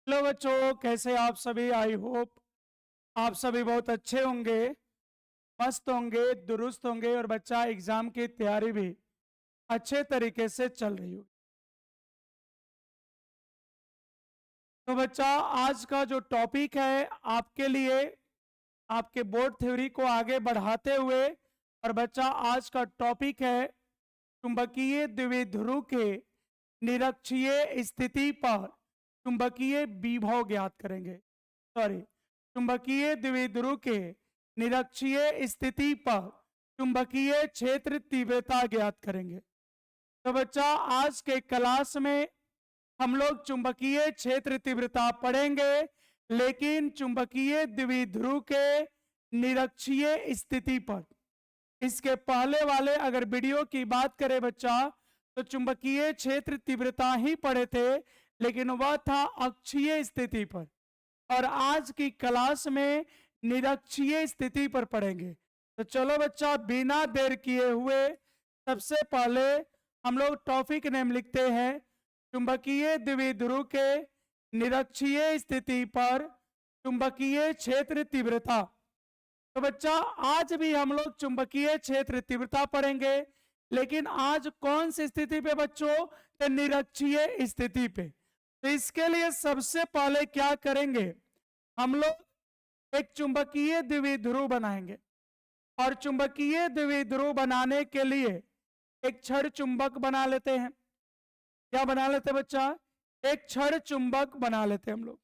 Hello बच्चों, कैसे आप सभी। आई होप आप सभी बहुत अच्छे होंगे, मस्त होंगे, दुरुस्त होंगे और बच्चा एग्जाम की तैयारी भी अच्छे तरीके से चल रही होगी। तो बच्चा आज का जो टॉपिक है आपके लिए, आपके बोर्ड थ्योरी को आगे बढ़ाते हुए, और बच्चा आज का टॉपिक है चुंबकीय द्विध्रुव के निरक्षीय स्थिति पर चुंबकीय विभव ज्ञात करेंगे। सॉरी, चुंबकीय द्विध्रुव के निरक्षीय स्थिति पर चुंबकीय क्षेत्र तीव्रता ज्ञात करेंगे। तो बच्चा आज के क्लास में हम लोग चुंबकीय क्षेत्र तीव्रता पढ़ेंगे, लेकिन चुंबकीय द्विध्रुव के निरक्षीय स्थिति पर। इसके पहले वाले अगर वीडियो की बात करें बच्चा, तो चुंबकीय क्षेत्र तीव्रता ही पढ़े थे, लेकिन वह था अक्षीय स्थिति पर। और आज की क्लास में निरक्षीय स्थिति पर पढ़ेंगे। तो चलो बच्चा, बिना देर किए हुए सबसे पहले हम लोग टॉपिक नेम लिखते हैं चुंबकीय द्विध्रुव के निरक्षीय स्थिति पर चुंबकीय क्षेत्र तीव्रता। तो बच्चा आज भी हम लोग चुंबकीय क्षेत्र तीव्रता पढ़ेंगे, लेकिन आज कौन सी स्थिति पे बच्चों? तो निरक्षीय स्थिति पे। तो इसके लिए सबसे पहले क्या करेंगे, हम लोग एक चुंबकीय द्विध्रुव बनाएंगे। और चुंबकीय द्विध्रुव बनाने के लिए एक छड़ चुंबक बना लेते हैं। क्या बना लेते हैं बच्चा? एक छड़ चुंबक बना लेते हैं हम लोग।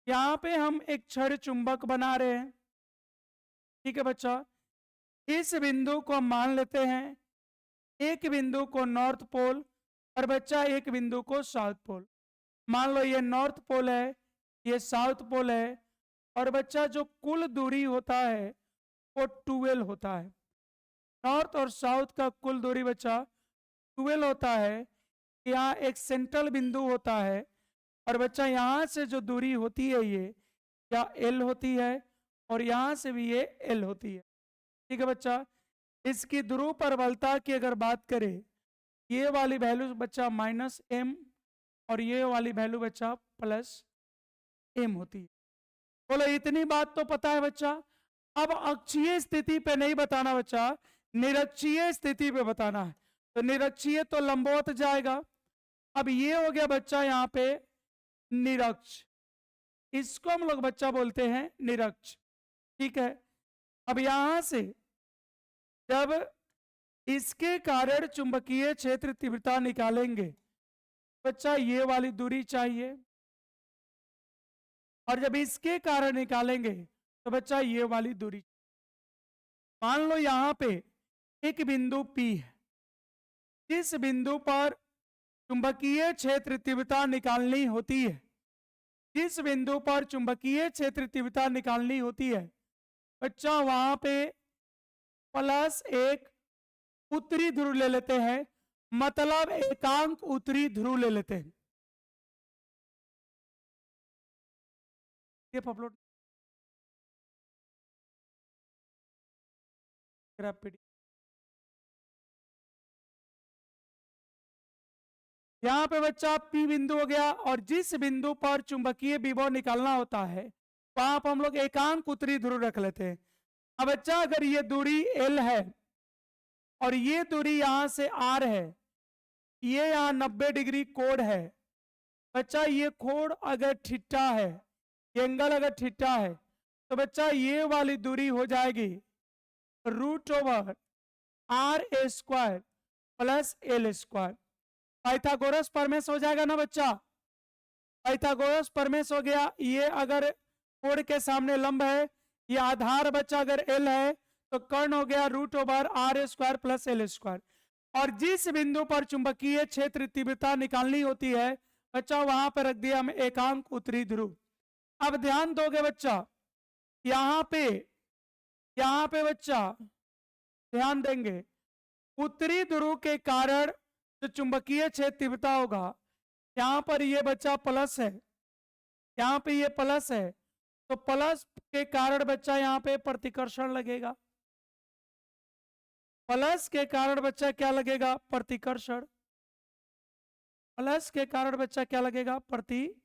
यहां पे हम एक छड़ चुंबक बना रहे हैं, ठीक है बच्चा। इस बिंदु को हम मान लेते हैं, एक बिंदु को नॉर्थ पोल और बच्चा एक बिंदु को साउथ पोल। मान लो ये नॉर्थ पोल है, ये साउथ पोल है, और बच्चा जो कुल दूरी होता है वो 12 होता है। नॉर्थ और साउथ का कुल दूरी बच्चा 12 होता है। यहाँ एक सेंट्रल बिंदु होता है, और बच्चा यहाँ से जो दूरी होती है ये या एल होती है, और यहाँ से भी ये एल होती है, ठीक है बच्चा। इसकी ध्रुव प्रबलता की अगर बात करें, ये वाली वैल्यू बच्चा -m और ये वाली वैल्यू बच्चा +m होती है। बोलो इतनी बात तो पता है बच्चा। अब अक्षीय स्थिति पे नहीं बताना बच्चा, निरक्षीय स्थिति पे बताना है। तो निरक्षीय तो लंबवत जाएगा। अब ये हो गया बच्चा यहाँ पे निरक्ष, इसको हम लोग बच्चा बोलते हैं निरक्ष, ठीक है। अब यहां से जब इसके कारण चुंबकीय क्षेत्र तीव्रता निकालेंगे बच्चा, ये वाली दूरी चाहिए, और जब इसके कारण निकालेंगे तो बच्चा ये वाली दूरी। मान लो यहां पे एक बिंदु P है, इस बिंदु पर चुंबकीय क्षेत्र तीव्रता निकालनी होती है। जिस बिंदु पर चुंबकीय क्षेत्र तीव्रता निकालनी होती है बच्चा, वहां पे +1 उत्तरी ध्रुव ले लेते हैं, मतलब एकांक उत्तरी ध्रुव ले लेते हैं। ये अपलोड यहाँ पे बच्चा P बिंदु हो गया, और जिस बिंदु पर चुंबकीय विभव निकालना होता है वहां पर हम लोग एकांक उत्तरी ध्रुव रख लेते हैं। अब बच्चा अगर ये दूरी L है और ये दूरी यहां से R है, ये यहाँ 90 डिग्री कोण है बच्चा, ये कोण अगर थीटा है, ये एंगल अगर थीटा है, तो बच्चा ये वाली दूरी हो जाएगी √r² +l²। पाइथागोरस परमेश हो जाएगा ना बच्चा, पाइथागोरस परमेश हो गया। ये अगर कोण के सामने लंब है, ये आधार बच्चा अगर l है, तो कर्ण हो गया √r² +l²। और जिस बिंदु पर चुंबकीय क्षेत्र तीव्रता निकालनी होती है बच्चा, वहां पर रख दिया हम एकांक उत्तरी ध्रुव। अब ध्यान दोगे बच्चा, यहां पे बच्चा ध्यान देंगे, उत्तरी ध्रुव के कारण जो चुंबकीय क्षेत्र तीव्रता होगा, यहां पर ये बच्चा प्लस है, यहां पे ये प्लस है, तो प्लस के कारण बच्चा यहां पे प्रतिकर्षण लगेगा। प्लस के कारण बच्चा क्या लगेगा? प्रतिकर्षण। प्लस के कारण बच्चा क्या लगेगा? प्रतिकर्षण।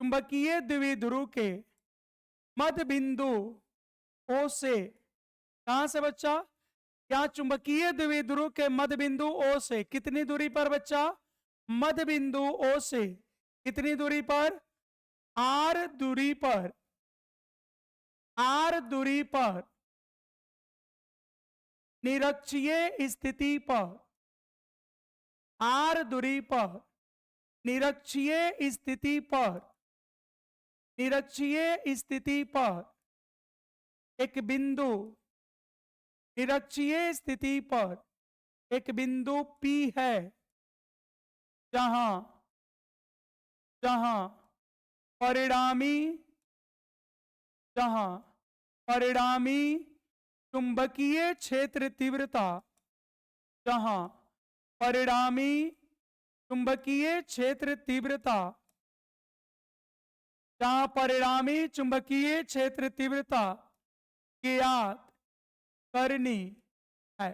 चुंबकीय द्विध्रुव के मध्य बिंदु ओ से, कहां से बच्चा, क्या चुंबकीय द्विध्रुव के मध्य बिंदु ओ से कितनी दूरी पर बच्चा, मध्य बिंदु ओ से कितनी दूरी पर, आर दूरी पर, आर दूरी पर निरक्षीय स्थिति पर, आर दूरी पर निरक्षीय स्थिति पर, निरक्षीय स्थिति पर एक बिंदु, निरक्षीय स्थिति पर एक बिंदु P है, जहां जहां परिणामी, जहां परिणामी चुंबकीय क्षेत्र तीव्रता, जहां परिणामी चुंबकीय क्षेत्र तीव्रता, जहां परिणामी चुंबकीय क्षेत्र तीव्रता ज्ञात करनी है,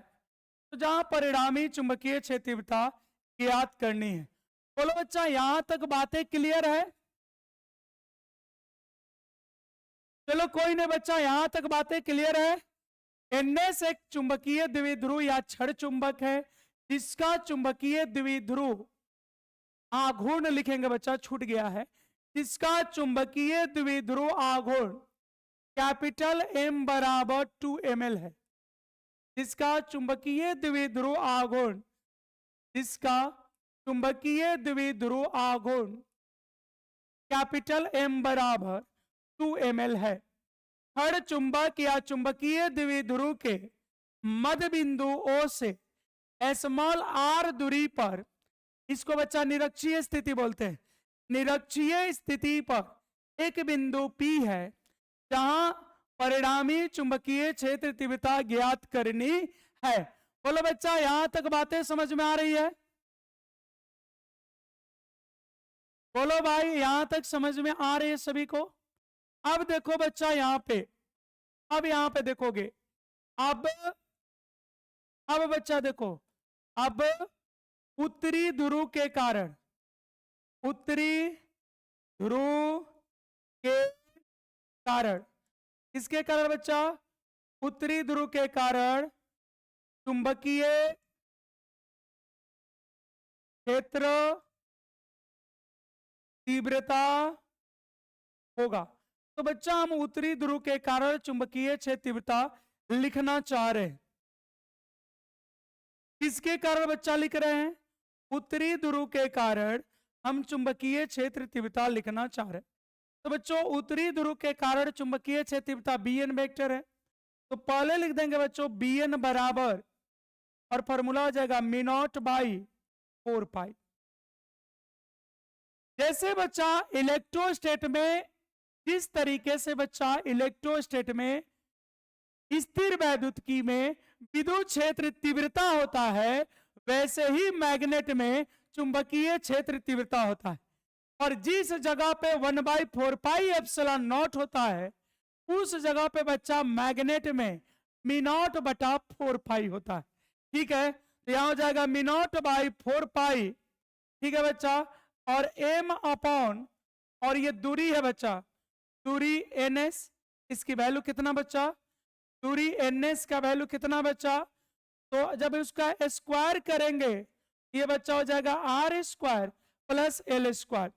तो जहां परिणामी चुंबकीय क्षेत्र तीव्रता ज्ञात करनी है। बोलो बच्चा, यहां तक बातें क्लियर है? चलो कोई नहीं बच्चा, यहां तक बातें क्लियर है। NS एक चुंबकीय द्विध्रुव या छड़ चुंबक है, जिसका चुंबकीय द्विध्रुव आघूर्ण लिखेंगे बच्चा, छूट गया है, जिसका चुंबकीय द्विध्रुव आघूर्ण कैपिटल M बराबर 2ml है, जिसका चुंबकीय द्विध्रुव आघूर्ण, जिसका चुंबकीय द्विध्रुव आघूर्ण कैपिटल M बराबर 2ml है। छड़ चुंबक या चुंबकीय द्विध्रुव के मध्य बिंदु O से स्मॉल r दूरी पर, इसको बच्चा निरक्षीय स्थिति बोलते हैं, निरक्षीय स्थिति पर एक बिंदु P है, जहां परिणामी चुंबकीय क्षेत्र तीव्रता ज्ञात करनी है। बोलो बच्चा, यहां तक बातें समझ में आ रही है? बोलो भाई, यहां तक समझ में आ रही है सभी को? अब देखो बच्चा यहां पे, अब यहां पे देखोगे, अब बच्चा देखो, अब उत्तरी ध्रुव के कारण, उत्तरी ध्रुव के कारण, किसके कारण बच्चा, उत्तरी ध्रुव के कारण चुंबकीय क्षेत्र तीव्रता होगा। तो बच्चा हम उत्तरी ध्रुव के कारण चुंबकीय क्षेत्र तीव्रता लिखना चाह रहे हैं। किसके कारण बच्चा लिख रहे हैं? उत्तरी ध्रुव के कारण हम चुंबकीय क्षेत्र तीव्रता लिखना चाह रहे हैं। तो बच्चों उत्तरी ध्रुव के कारण चुंबकीय क्षेत्र तीव्रता Bn वेक्टर है, तो पहले लिख देंगे बच्चों Bn बराबर, और फॉर्मूला हो जाएगा μ0/4π। जैसे बच्चा इलेक्ट्रोस्टेट में, जिस तरीके से बच्चा इलेक्ट्रोस्टेट में स्थिर वैद्युतिकी में विद्युत क्षेत्र तीव्रता होता है, वैसे ही मैग्नेट में चुंबकीय क्षेत्र तीव्रता होता है। और जिस जगह पे 1/4πε0 होता है, उस जगह पे बच्चा मैग्नेट में μ0/4π होता है। ठीक है, तो यहां हो जाएगा μ0/4π। ठीक है बच्चा, और m अपॉन, और ये दूरी है बच्चा, दूरी ns, इसकी वैल्यू कितना बच्चा, दूरी ns का वैल्यू कितना बच्चा, तो जब उसका स्क्वायर करेंगे ये बच्चा हो जाएगा r² प्लस l²,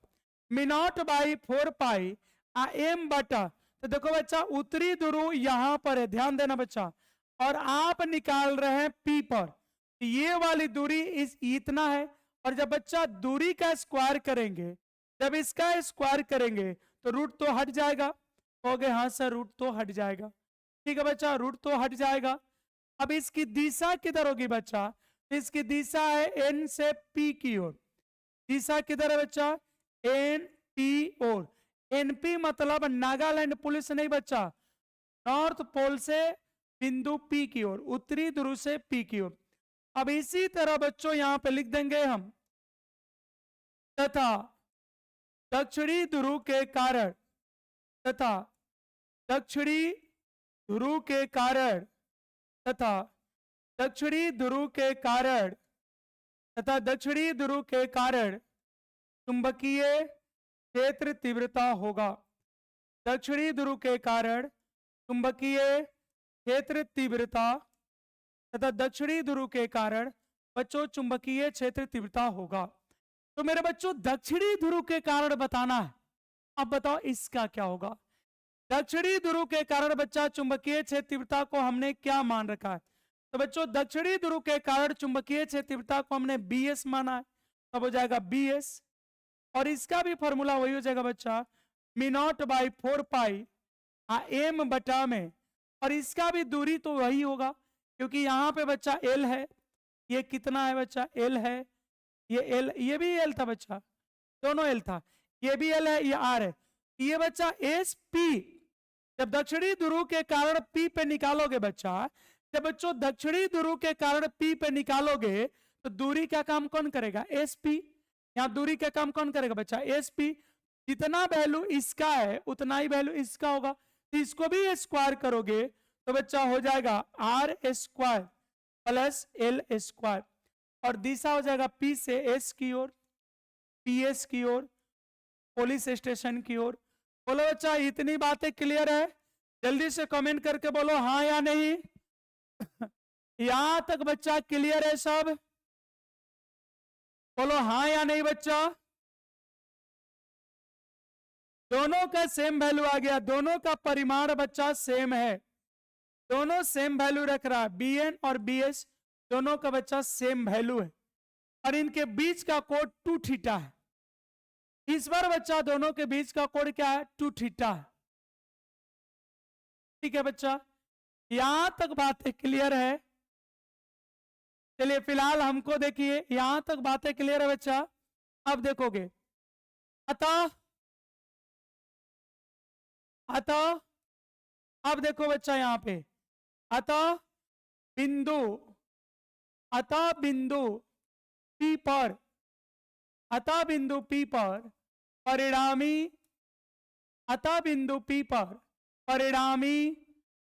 μ0/4π m बटा, तो देखो बच्चा उत्तरी ध्रुव यहां पर है, ध्यान देना बच्चा, और आप निकाल रहे हैं P पर, ये वाली दूरी इतना है, और जब बच्चा दूरी का स्क्वायर करेंगे, जब इसका स्क्वायर करेंगे तो रूट तो हट जाएगा। हो गए, हाँ सर रूट तो हट जाएगा। ठीक है बच्चा, रूट तो हट जाएगा। अब इसकी दिशा किधर होगी बच्चा, इसकी दिशा है N से P की ओर। दिशा किधर है बच्चा, N P ओर। NP मतलब नागालैंड पुलिस नहीं बच्चा, नॉर्थ पोल से बिंदु P की ओर, उत्तरी ध्रुव से P की ओर। अब इसी तरह बच्चों यहां पे लिख देंगे हम, तथा दक्षिणी ध्रुव के कारण, तथा दक्षिणी ध्रुव के कारण, तथा दक्षिणी ध्रुव के कारण, तथा दक्षिणी ध्रुव के कारण चुंबकीय क्षेत्र तीव्रता होगा। दक्षिणी ध्रुव के कारण चुंबकीय क्षेत्र तीव्रता तथा दक्षिणी ध्रुव के कारण बच्चों चुंबकीय क्षेत्र तीव्रता होगा। तो मेरे बच्चों दक्षिणी ध्रुव के कारण बताना है। अब बताओ इसका क्या होगा। दक्षिणी ध्रुव के कारण बच्चा चुंबकीय क्षेत्र तीव्रता को हमने क्या मान रखा है। तो बच्चों दक्षिणी ध्रुव के कारण चुंबकीय क्षेत्र तीव्रता को हमने BS माना है, तब हो जाएगा BS। और इसका भी फॉर्मूला वही हो जाएगा बच्चा μ0/4 m बटा में। और इसका भी दूरी तो वही होगा, क्योंकि यहाँ पे बच्चा L है, ये कितना है बच्चा L है, ये L, ये भी L था बच्चा, दोनों L था, ये भी L है, ये R है, ये बच्चा SP। जब दक्षिणी ध्रुव के कारण P पे निकालोगे बच्चा, जब बच्चों दक्षिणी ध्रुव के कारण P पे निकालोगे तो दूरी का काम कौन करेगा, SP। यहाँ दूरी का काम कौन करेगा बच्चा, SP। जितना वैल्यू इसका है उतना ही वैल्यू इसका होगा, तो इसको भी स्क्वायर करोगे तो बच्चा हो जाएगा R² प्लस L²। और दिशा हो जाएगा P से S की ओर, PS की ओर, पुलिस स्टेशन की ओर। बोलो बच्चा इतनी बातें क्लियर है, जल्दी से कमेंट करके बोलो हाँ या नहीं। यहां तक बच्चा क्लियर है सब, बोलो हाँ या नहीं बच्चा। दोनों का सेम वैल्यू आ गया, दोनों का परिमाण बच्चा सेम है, दोनों सेम वैल्यू रख रहा है, BN और BS दोनों का बच्चा सेम वैल्यू है, और इनके बीच का कोण 2θ है। इस बार बच्चा दोनों के बीच का कोण क्या है, 2θ है। ठीक है बच्चा, यहां तक बातें क्लियर है। चलिए फिलहाल हमको देखिए यहां तक बातें क्लियर है बच्चा। अब देखोगे अतः अब देखो बच्चा यहां पे अतः बिंदु P पर परिणामी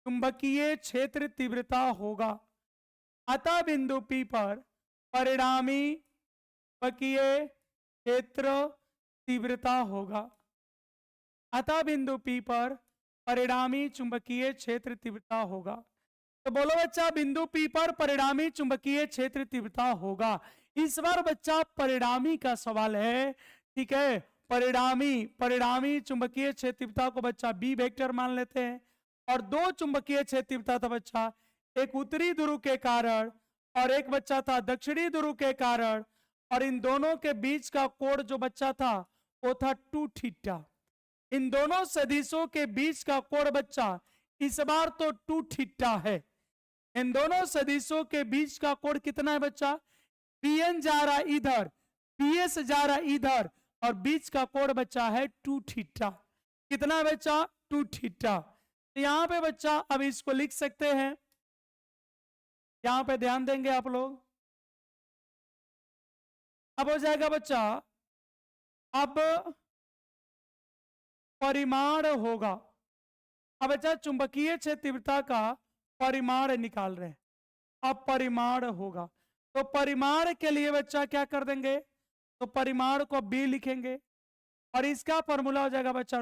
चुंबकीय क्षेत्र तीव्रता होगा। अतः बिंदु P पर परिणामी चुंबकीय क्षेत्र तीव्रता होगा। अतः बिंदु P पर परिणामी चुंबकीय क्षेत्र तीव्रता होगा। तो बोलो बच्चा बिंदु P पर परिणामी चुंबकीय क्षेत्र तीव्रता होगा। इस बार बच्चा परिणामी का सवाल है, ठीक है। परिणामी चुंबकीय क्षेत्र तीव्रता को बच्चा B वेक्टर मान लेते हैं, और दो चुंबकीय क्षेत्र तीव्रता था बच्चा, एक उत्तरी ध्रुव के कारण और एक बच्चा था दक्षिणी ध्रुव के कारण, और इन दोनों के बीच का कोण जो बच्चा था वो था 2θ। इन दोनों सदिशों के बीच का कोण बच्चा इस बार तो 2θ है। इन दोनों सदिशों के बीच का कोण कितना है बच्चा, PN जा रहा इधर, PS जा रहा इधर, और बीच का कोण बच्चा है 2θ। कितना है बच्चा, 2θ। यहां पे बच्चा अब इसको लिख सकते हैं, यहां पे ध्यान देंगे आप लोग। अब हो जाएगा बच्चा, अब परिमाण होगा। अब बच्चा चुंबकीय क्षेत्र तीव्रता का परिमाण निकाल रहे हैं, अब परिमाण होगा। तो परिमाण के लिए बच्चा क्या कर देंगे, तो परिमाण को B लिखेंगे, और इसका फॉर्मूला हो जाएगा बच्चा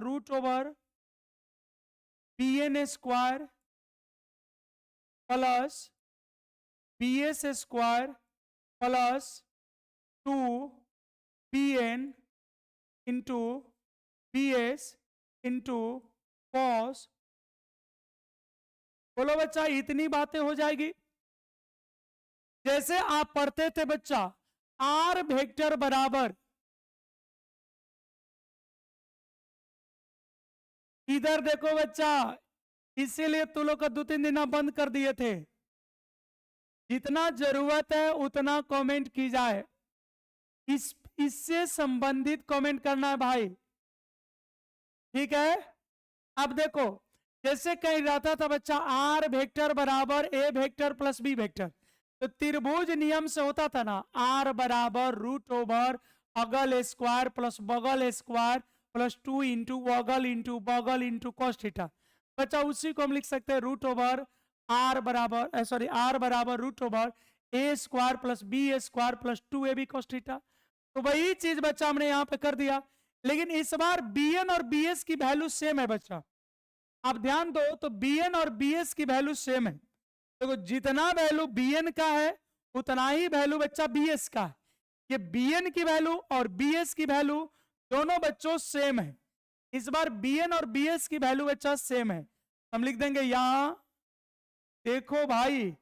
√PN² plus BS² plus 2PN into BS into cos। बोलो बच्चा इतनी बातें हो जाएगी। जैसे आप पढ़ते थे बच्चा R वेक्टर बराबर, इधर देखो बच्चा, इसीलिए तुम लोग का 2-3 दिन बंद कर दिए थे। जितना जरूरत है उतना कमेंट की जाए, इससे संबंधित कमेंट करना है भाई, ठीक है। अब देखो जैसे कहीं रहता था बच्चा R वेक्टर बराबर A vector plus B vector, तो त्रिभुज नियम से होता था ना, R बराबर √ अगल स्क्वायर प्लस बगल स्क्वायर प्लस 2 इंटू अगल इंटू बगल इंटू cos थीटा। बच्चा उसी को हम लिख सकते हैं R बराबर √A² plus B² plus 2AB cos theta. तो वही चीज बच्चा हमने यहां पे कर दिया, लेकिन इस बार bn और bs की वैल्यू सेम है बच्चा। आप ध्यान दो तो bn और bs की वैल्यू सेम है। देखो जितना वैल्यू bn का है उतना ही वैल्यू बच्चा bs का है। ये bn की वैल्यू और bs की वैल्यू दोनों बच्चों सेम है। इस बार bn और bs की वैल्यू बच्चा सेम है। हम लिख देंगे यहां, देखो भाई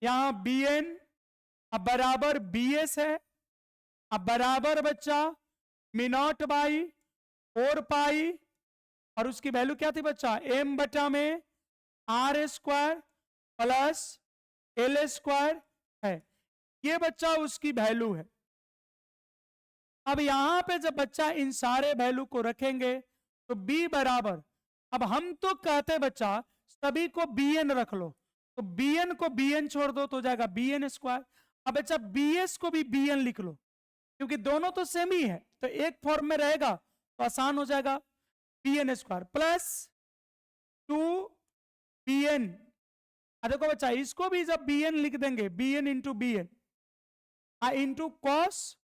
यहां bn अब बराबर bs है, अब बराबर बच्चा मिनॉट बाई 4 पाई, और उसकी वैल्यू क्या थी बच्चा, m बटा में R square plus L square है। ये बच्चा उसकी वैल्यू है। अब यहां पे जब बच्चा इन सारे वैल्यू को रखेंगे तो b बराबर, अब हम तो कहते बच्चा सभी को bn रख लो, तो bn को bn छोड़ दो तो हो जाएगा bn स्क्वायर। अब बच्चा bs को भी bn लिख लो, क्योंकि दोनों तो सेम ही है तो एक फॉर्म में रहेगा तो आसान हो जाएगा। bn स्क्वायर प्लस 2bn, देखो बच्चा इसको भी जब bn लिख देंगे, bn into bn into cos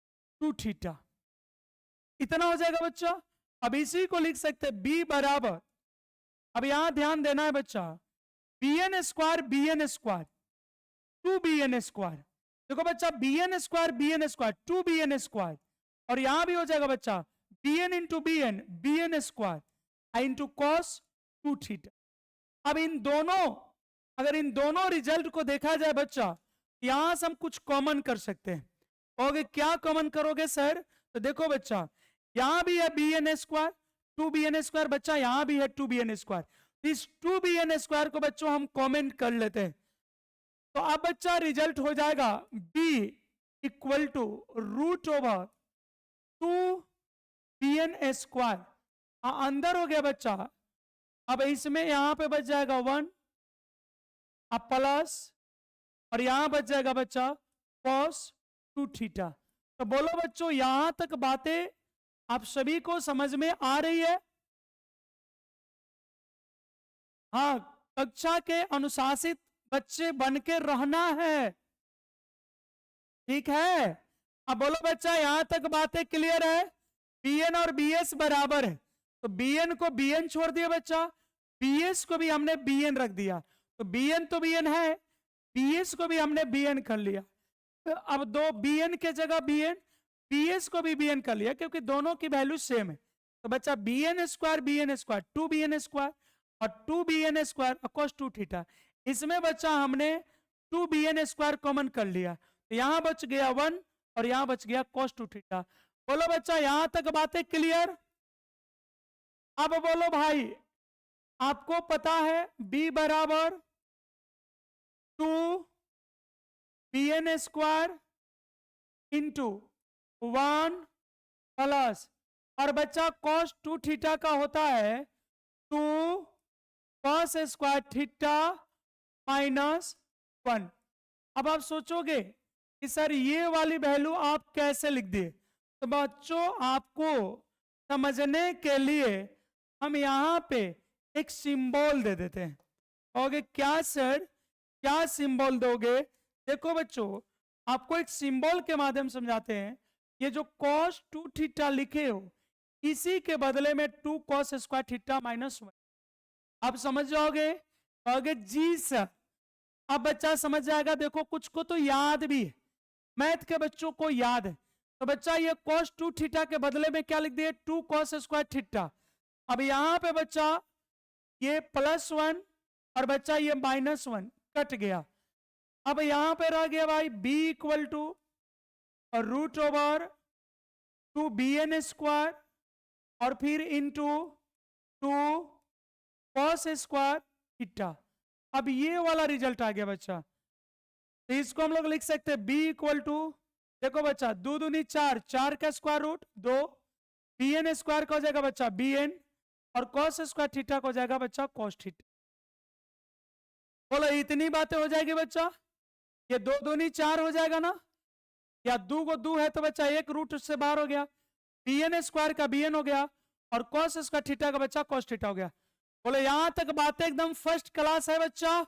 2 theta, इतना हो जाएगा बच्चा। अब इसी को लिख सकते हैं b बराबर, अब यहां ध्यान देना है बच्चा, bn स्क्वायर 2bn स्क्वायर, देखो बच्चा bn स्क्वायर 2bn स्क्वायर, और यहां भी हो जाएगा बच्चा bn into bn square into cos 2 theta. अब इन दोनों, अगर इन दोनों रिजल्ट को देखा जाए बच्चा, यहां से हम कुछ कॉमन कर सकते हैं। कहोगे क्या कॉमन करोगे सर, तो देखो बच्चा यहां भी है bn स्क्वायर 2bn स्क्वायर, बच्चा यहां भी है 2bn स्क्वायर। इस 2bn स्क्वायर को बच्चों हम कॉमेंट कर लेते हैं, तो अब बच्चा रिजल्ट हो जाएगा b equal to root over 2bn square, अंदर हो गया बच्चा। अब इसमें यहां पे बच जाएगा 1 अब प्लस, और यहां बच जाएगा बच्चा cos 2 थीटा। तो बोलो बच्चों यहां तक बातें आप सभी को समझ में आ रही है? हाँ, कक्षा के अनुशासित बच्चे बन के रहना है, ठीक है। अब बोलो बच्चा यहां तक बातें क्लियर है? bn और bs बराबर है, तो bn को bn छोड़ दिया बच्चा, bs को भी हमने bn रख दिया, तो bn तो bn है, bs को भी हमने bn कर लिया। तो अब दो bn के जगह bn, bs को भी bn कर लिया क्योंकि दोनों की वैल्यू सेम है। तो बच्चा bn स्क्वायर 2bn स्क्वायर और 2bn स्क्वायर cos 2 थीटा, इसमें बच्चा हमने 2bn स्क्वायर कॉमन कर लिया, तो यहां बच गया 1 और यहां बच गया cos 2 थीटा। बोलो बच्चा यहां तक बातें क्लियर? अब बोलो भाई, आपको पता है b बराबर 2bn स्क्वायर इंटू 1 प्लस, और बच्चा cos 2 थीटा का होता है 2 cos स्क्वायर थीटा माइनस 1। अब आप सोचोगे कि सर ये वाली वैल्यू आप कैसे लिख दिए, तो बच्चों आपको समझने के लिए हम यहां पे एक सिंबल दे देते हैं। कहोगे क्या सर, क्या सिंबल दोगे? देखो बच्चों आपको एक सिंबल के माध्यम समझाते हैं। ये जो cos 2 थीटा लिखे हो इसी के बदले में 2 cos स्क्वायर थीटा माइनस 1, आप समझ जाओगे? कहोगे जी सर। अब बच्चा समझ जाएगा, देखो कुछ को तो याद भी है, मैथ के बच्चों को याद है, तो बच्चा ये cos 2 थीटा के बदले में क्या लिख दिए, 2 cos स्क्वायर थीटा। अब यहां पे बच्चा ये +1 और बच्चा ये -1 कट गया। अब यहां पे रह गया भाई b equal to root over 2bn square और फिर इंटू 2 cos स्क्वायर थीटा। अब ये वाला रिजल्ट आ गया बच्चा, तो इसको हम लोग लिख सकते हैं b इक्वल टू, देखो बच्चा 2 दूनी 4, 4 का स्क्वायर रूट 2, bn स्क्वायर का हो जाएगा बच्चा bn और cos स्क्वायर थीटा का हो जाएगा बच्चा cos थीटा। बोलो इतनी बातें हो जाएगी बच्चा, ये 2 दूनी 4 हो जाएगा ना, या 2 को 2 है तो बच्चा एक रूट उससे बाहर हो गया, bn स्क्वायर का bn हो गया और cos स्क्वायर थीटा का बच्चा cos थीटा हो गया। बोले यहां तक बातें एकदम फर्स्ट क्लास है बच्चा,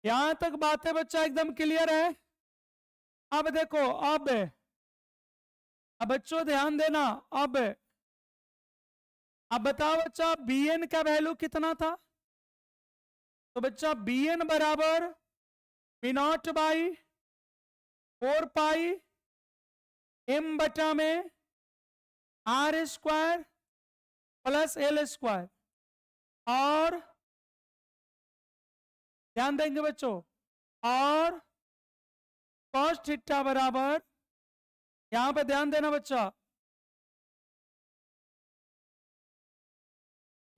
यहां तक बातें बच्चा एकदम क्लियर है। अब देखो, अब बच्चों ध्यान देना। अब बताओ बच्चा bn का वैल्यू कितना था? तो बच्चा bn बराबर B naught by 4 pi m बटा में R square plus L square. और ध्यान देंगे बच्चों, और कॉस थीटा बराबर, यहां पे ध्यान देना बच्चा,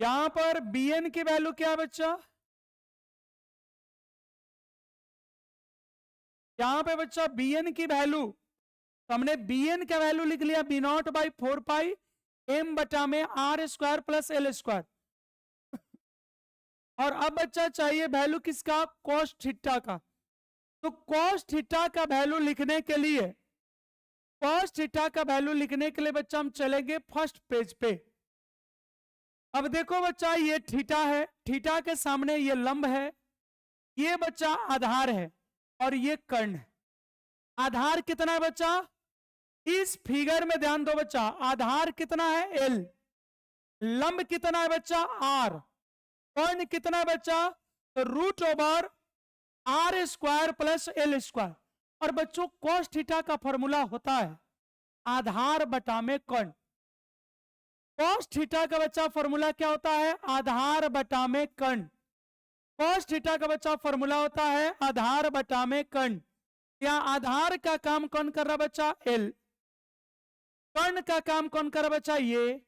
यहां पर bn की वैल्यू क्या है बच्चा? यहां पे बच्चा bn की वैल्यू, तो हमने bn का वैल्यू लिख लिया B naught by 4 pi m बटा में R square plus L square. और अब बच्चा चाहिए वैल्यू किसका? कॉस थीटा का। तो कॉस थीटा का वैल्यू लिखने के लिए, कॉस थीटा का वैल्यू लिखने के लिए बच्चा हम चलेंगे फर्स्ट पेज पे। अब देखो बच्चा, ये थीटा है, थीटा के सामने ये लंब है, ये बच्चा आधार है, और ये कर्ण है। आधार कितना है बच्चा? इस फिगर में ध्यान दो बच्चा, आधार कितना है? एल। लंब कितना है बच्चा? आर। कर्ण कितना है बच्चा? तो root over R square plus L square. और बच्चों कॉस थीटा का फॉर्मूला होता है आधार बटा में कर्ण। कॉस थीटा का बच्चा फॉर्मूला क्या होता है? आधार बटा में कर्ण। कॉस थीटा का बच्चा फॉर्मूला होता है आधार बटा में कर्ण। या आधार का काम कौन कर रहा बच्चा? एल। कर्ण का काम कौन कर रहा बच्चा? ये।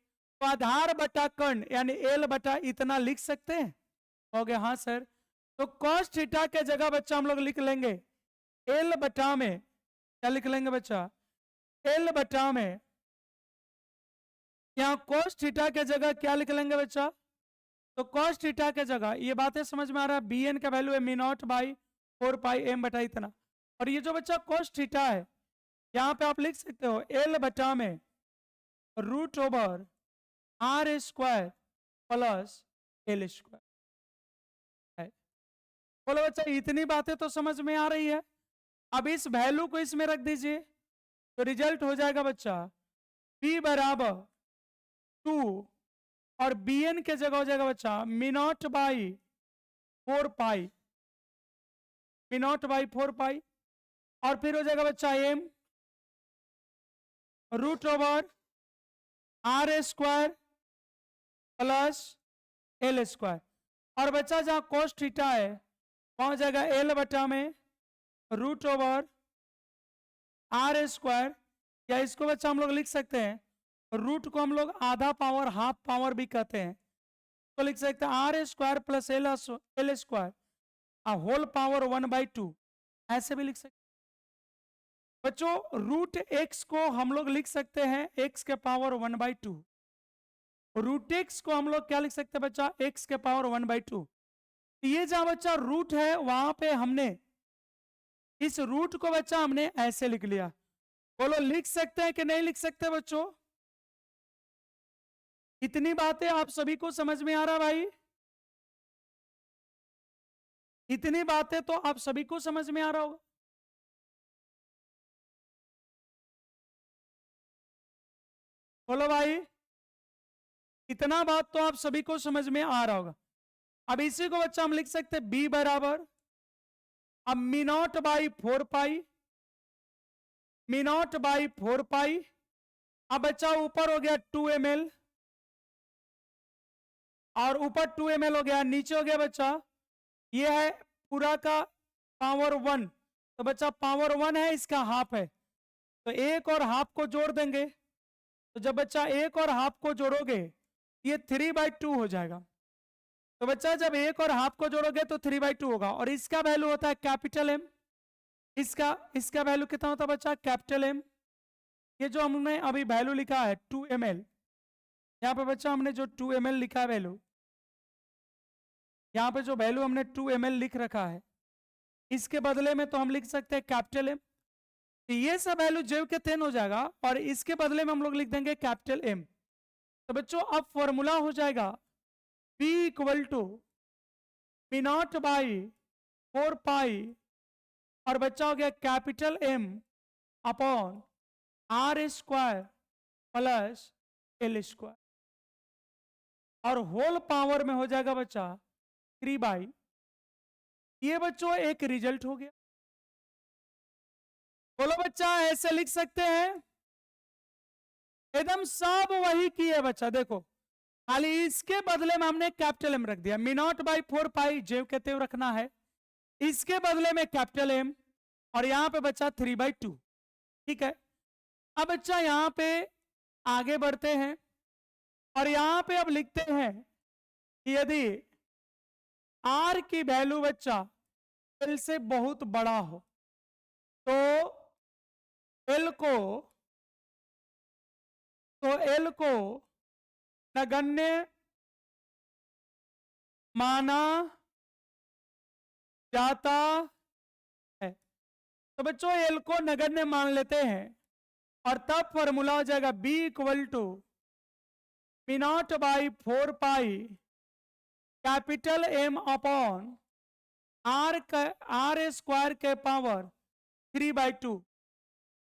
तो आधार बटा कर्ण यानी एल बटा इतना लिख सकते हैं। हो गया? हाँ सर। तो कॉस थीटा के जगह बच्चा हम लोग लिख लेंगे एल बटा में, क्या लिख लेंगे बच्चा? एल बटा में, यहां कॉस थीटा के जगह क्या लिख लेंगे बच्चा? तो कॉस थीटा के जगह, ये बातें समझ में आ रहा है, bn का वैल्यू है मी नॉट बाई 4 पाई m बटा इतना। और ये जो बच्चा कॉस थीटा है, यहां पे आप लिख सकते हो एल बटा में root over R square plus L square. बोलो बच्चा इतनी बातें तो समझ में आ रही है। अब इस वैल्यू को इसमें रख दीजिए, तो रिजल्ट हो जाएगा बच्चा p बराबर 2, और bn के जगह हो जाएगा बच्चा mu naught by 4 pi, mu naught by 4 pi. और फिर हो जाएगा बच्चा m root over R square plus L square. और बच्चा जहां कोस थीटा है वहां हो जाएगा एल बटा में रूट ओवर आर स्क्वायर, या इसको बच्चा हम लोग लिख सकते हैं, रूट को हम लोग आधा पावर हाफ पावर भी कहते हैं, तो लिख सकते हैं R square plus L square whole power 1/2, ऐसे भी लिख सकते हैं। बच्चों रूट एक्स को हम लोग लिख सकते हैं एक्स के पावर 1/2। रूट एक्स को हम लोग क्या लिख सकते हैं बच्चा? एक्स के पावर 1/2। ये जहां बच्चा रूट है वहां पे हमने इस रूट को बच्चा हमने ऐसे लिख लिया। बोलो लिख सकते हैं कि नहीं लिख सकते बच्चों? इतनी बातें आप सभी को समझ में आ रहा भाई? इतनी बातें तो आप सभी को समझ में आ रहा होगा। बोलो भाई, इतना बात तो आप सभी को समझ में आ रहा होगा। अब इसी को बच्चा हम लिख सकते हैं बी बराबर, अब मी naught by 4 pi, mu naught by 4 पाई। अब बच्चा ऊपर हो गया 2 ml, और ऊपर 2 ml हो गया, नीचे हो गया बच्चा ये है पूरा का पावर 1। तो बच्चा पावर 1 है, इसका हाफ है, तो एक और हाफ को जोड़ देंगे। तो जब बच्चा एक और हाफ को जोड़ोगे ये 3/2 हो जाएगा। तो बच्चा जब एक और हाफ को जोड़ोगे तो 3/2 होगा, और इसका वैल्यू होता है कैपिटल एम। इसका वैल्यू कितना होता है बच्चा? Capital M. ये जो हमने अभी वैल्यू लिखा है 2 ml, यहाँ पे बच्चा हमने जो 2 ml लिखा है वैल्यू, यहाँ पे जो वैल्यू हमने 2 ml लिख रखा है, इसके बदले में तो हम लिख सकते हैं कैपिटल एम। तो ये सब वैल्यू जेव के 10 हो जाएगा, और इसके बदले में हम लोग लिख देंगे कैपिटल एम। तो बच्चों अब फॉर्मूला हो जाएगा P equal to P naught by 4 pi, और बच्चा हो गया capital M upon R square plus L square, और होल पावर में हो जाएगा बच्चा 3/, ये बच्चों एक रिजल्ट हो गया। बोलो बच्चा, ऐसे लिख सकते हैं? एकदम सब वही किए बच्चा, देखो खाली इसके बदले में हमने कैपिटल एम रख दिया, μ0/4 जे कहते हुए रखना है, इसके बदले में कैपिटल एम, और यहां पे बच्चा 3/2। ठीक है, अब बच्चा यहां पे आगे बढ़ते हैं और यहां पे अब लिखते हैं कि यदि आर की वैल्यू बच्चा एल से बहुत बड़ा हो तो एल को नगण्य माना जाता है। तो बच्चों एल को नगण्य मान लेते हैं और तब फॉर्मूला हो जाएगा b = μ0/4 capital M upon R square के पावर 3/2।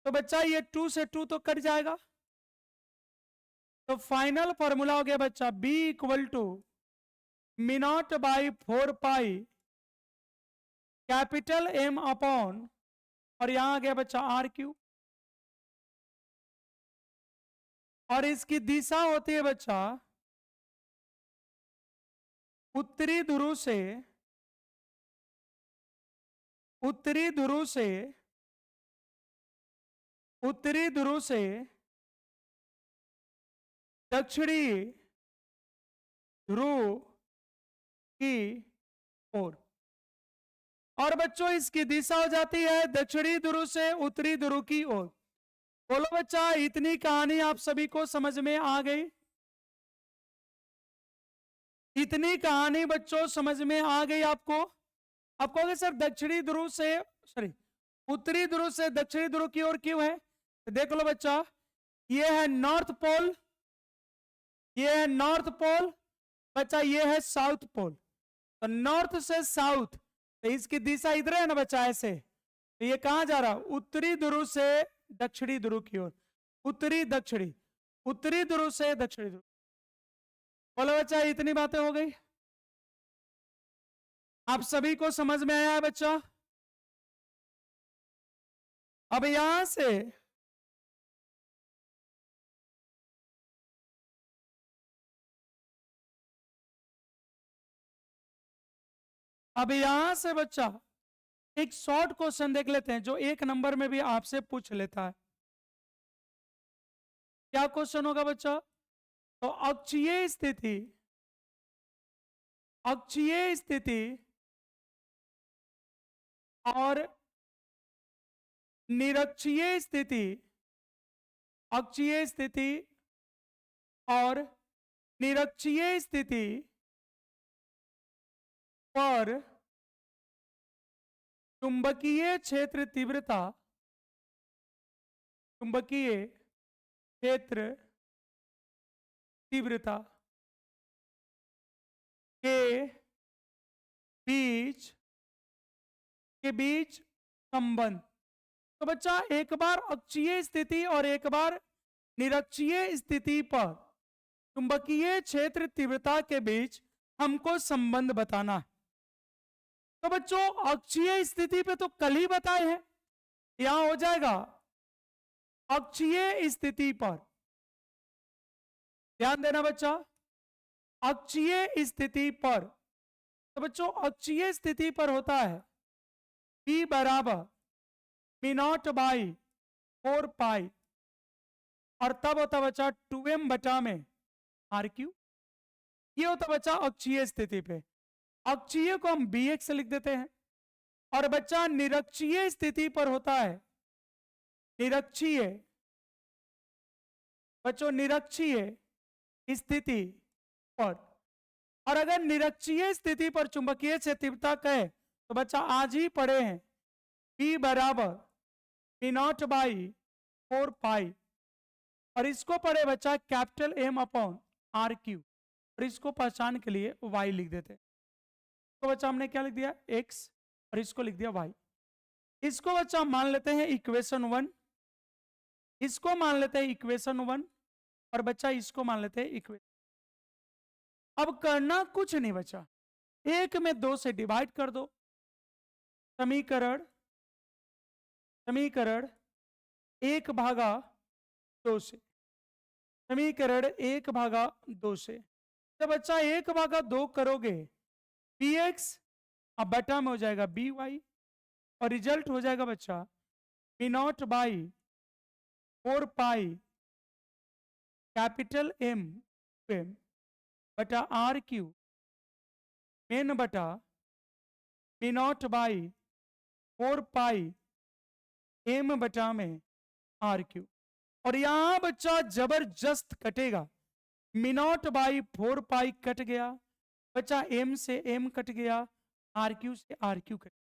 तो बच्चा ये 2 से 2 तो कट जाएगा, तो फाइनल फॉर्मूला हो गया बच्चा b = μ0/4 कैपिटल एम अपॉन, और यहां आ गया बच्चा r3, और इसकी दिशा होती है बच्चा उत्तरी ध्रुव से दक्षिणी ध्रुव की ओर, और बच्चों इसकी दिशा हो जाती है दक्षिणी ध्रुव से उत्तरी ध्रुव की ओर। बोलो बच्चा, इतनी कहानी आप सभी को समझ में आ गई? इतनी कहानी बच्चों समझ में आ गई आपको? आप कहोगे सर दक्षिणी ध्रुव से सॉरी उत्तरी ध्रुव से दक्षिणी ध्रुव की ओर क्यों है? तो देख लो बच्चा, ये है नॉर्थ पोल, ये है नॉर्थ पोल बच्चा, ये है साउथ पोल। तो नॉर्थ से साउथ, तो इसकी दिशा इधर है ना बच्चा, ऐसे, तो ये कहां जा रहा? उत्तरी ध्रुव से दक्षिणी ध्रुव की ओर, उत्तरी ध्रुव से दक्षिणी ध्रुव। बोलो बच्चा, इतनी बातें हो गई, आप सभी को समझ में आया है बच्चा? अब यहां से बच्चा एक शॉर्ट क्वेश्चन देख लेते हैं जो 1 नंबर में भी आपसे पूछ लेता है। क्या क्वेश्चन होगा बच्चा? तो अक्षीय स्थिति और निरक्षीय स्थिति, अक्षीय स्थिति और निरक्षीय स्थिति पर चुंबकीय क्षेत्र तीव्रता के बीच संबंध। तो बच्चा एक बार अक्षीय स्थिति और एक बार निरक्षीय स्थिति पर चुंबकीय क्षेत्र तीव्रता के बीच हमको संबंध बताना है। तो बच्चों अक्षीय स्थिति पे तो कल ही बताए हैं, यहां हो जाएगा अक्षीय स्थिति पर, ध्यान देना बच्चा, अक्षीय स्थिति पर। तो बच्चों अक्षीय स्थिति पर होता है P = μ0/4 और तब होता बच्चा 2m बटा में r3। ये होता बच्चा अक्षीय स्थिति पे, अक्षीय को हम bx से लिख देते हैं। और बच्चा निरक्षीय स्थिति पर होता है, निरक्षीय स्थिति पर, और अगर निरक्षीय स्थिति पर चुंबकीय क्षेत्र तीव्रता कहे तो बच्चा आज ही पढ़े हैं P = μ0/4 और इसको पढ़े बच्चा कैपिटल M अपॉन r3, और इसको पहचान के लिए y लिख देते हैं। तो बच्चा हमने क्या लिख दिया? x, और इसको लिख दिया y। इसको बच्चा मान लेते हैं इक्वेशन 1, इसको मान लेते हैं इक्वेशन 1 और बच्चा इसको मान लेते हैं इक्वेशन। अब करना कुछ नहीं बचा, 1 में 2 से डिवाइड कर दो। समीकरण 1/2 से, समीकरण 1/2 से जब बच्चा 1/2 करोगे, px अब बटा में हो जाएगा by और रिजल्ट हो जाएगा बच्चा p0/4 पाई कैपिटल M बटा r³ मेन बटा p0/4 पाई M बटा में r³। और यहां बच्चा जबरदस्त कटेगा, p0/4 पाई कट गया बच्चा, M से M कट गया, r³ से r³ कट गया।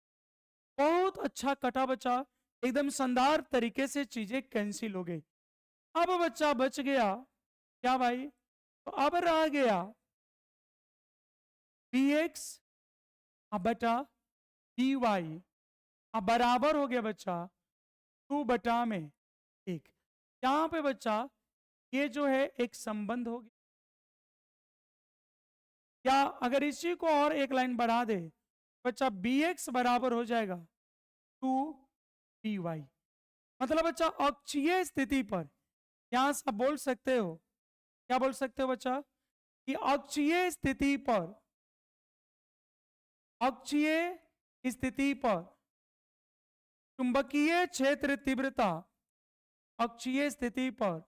बहुत अच्छा कटा बच्चा, एकदम शानदार तरीके से चीजें कैंसिल हो गई। अब बच्चा बच गया क्या भाई, तो अब रह गया px बटा dy, अब बराबर हो गया बच्चा 2/1। यहां पे बच्चा ये जो है एक संबंध हो गया, या अगर इसी को और एक लाइन बढ़ा दे बच्चा bx बराबर हो जाएगा 2by। मतलब बच्चा अक्षीय स्थिति पर, यहां से आप बोल सकते हो, क्या बोल सकते हो बच्चा, कि अक्षीय स्थिति पर, अक्षीय स्थिति पर चुंबकीय क्षेत्र तीव्रता, अक्षीय स्थिति पर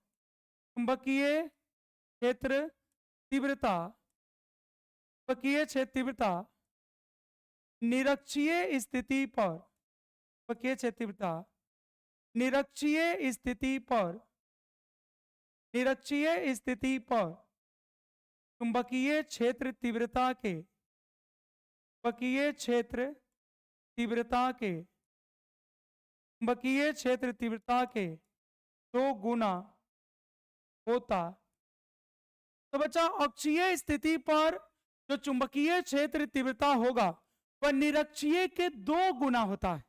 चुंबकीय क्षेत्र तीव्रता, चुंबकीय क्षेत्र तीव्रता निरक्षीय स्थिति पर, चुंबकीय क्षेत्र तीव्रता निरक्षीय स्थिति पर, निरक्षीय स्थिति पर चुंबकीय क्षेत्र तीव्रता के, चुंबकीय क्षेत्र तीव्रता के, चुंबकीय क्षेत्र तीव्रता के 2 गुना होता। तो बच्चा अक्षीय स्थिति पर जो चुंबकीय क्षेत्र तीव्रता होगा वह निरक्षीय के 2 गुना होता है।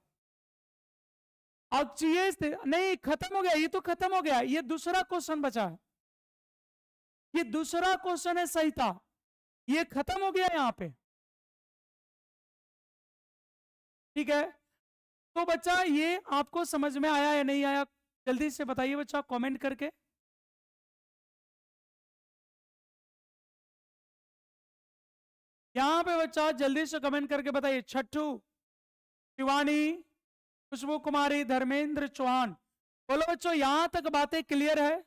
अक्षीय नहीं, खत्म हो गया, ये तो खत्म हो गया, ये दूसरा क्वेश्चन बचा है, ये दूसरा क्वेश्चन है सही था, ये खत्म हो गया यहां पे, ठीक है। तो बच्चा ये आपको समझ में आया या नहीं आया, जल्दी से बताइए बच्चा कमेंट करके। यहां पे बच्चा जल्दी से कमेंट करके बताइए। छट्टू, शिवानी, खुशबू कुमारी, धर्मेंद्र चौहान, बोलो बच्चों यहां तक बातें क्लियर है,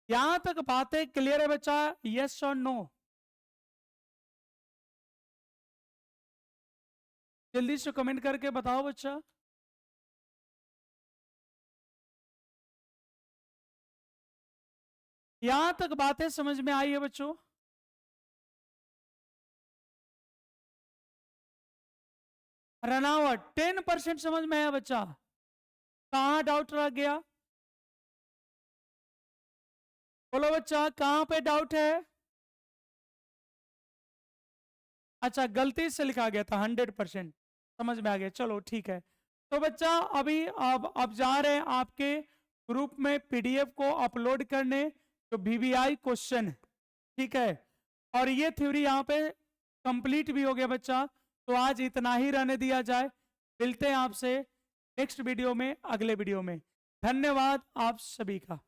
यहां तक बातें क्लियर है बच्चा, यस और नो, जल्दी से कमेंट करके बताओ बच्चा। यहां तक बातें समझ में आई है बच्चों? रनावट 10% समझ में आया बच्चा, कहां डाउट रह गया, बोलो बच्चा कहां पे डाउट है? अच्छा गलती से लिखा गया था, 100% समझ में आ गया, चलो ठीक है। तो बच्चा अभी अब जा रहे हैं आपके ग्रुप में पीडीएफ को अपलोड करने, जो वीवीआई क्वेश्चन, ठीक है। और ये थ्योरी यहाँ पे कंप्लीट भी हो गया बच्चा, तो आज इतना ही रहने दिया जाए, मिलते हैं आपसे नेक्स्ट वीडियो में, अगले वीडियो में। धन्यवाद आप सभी का।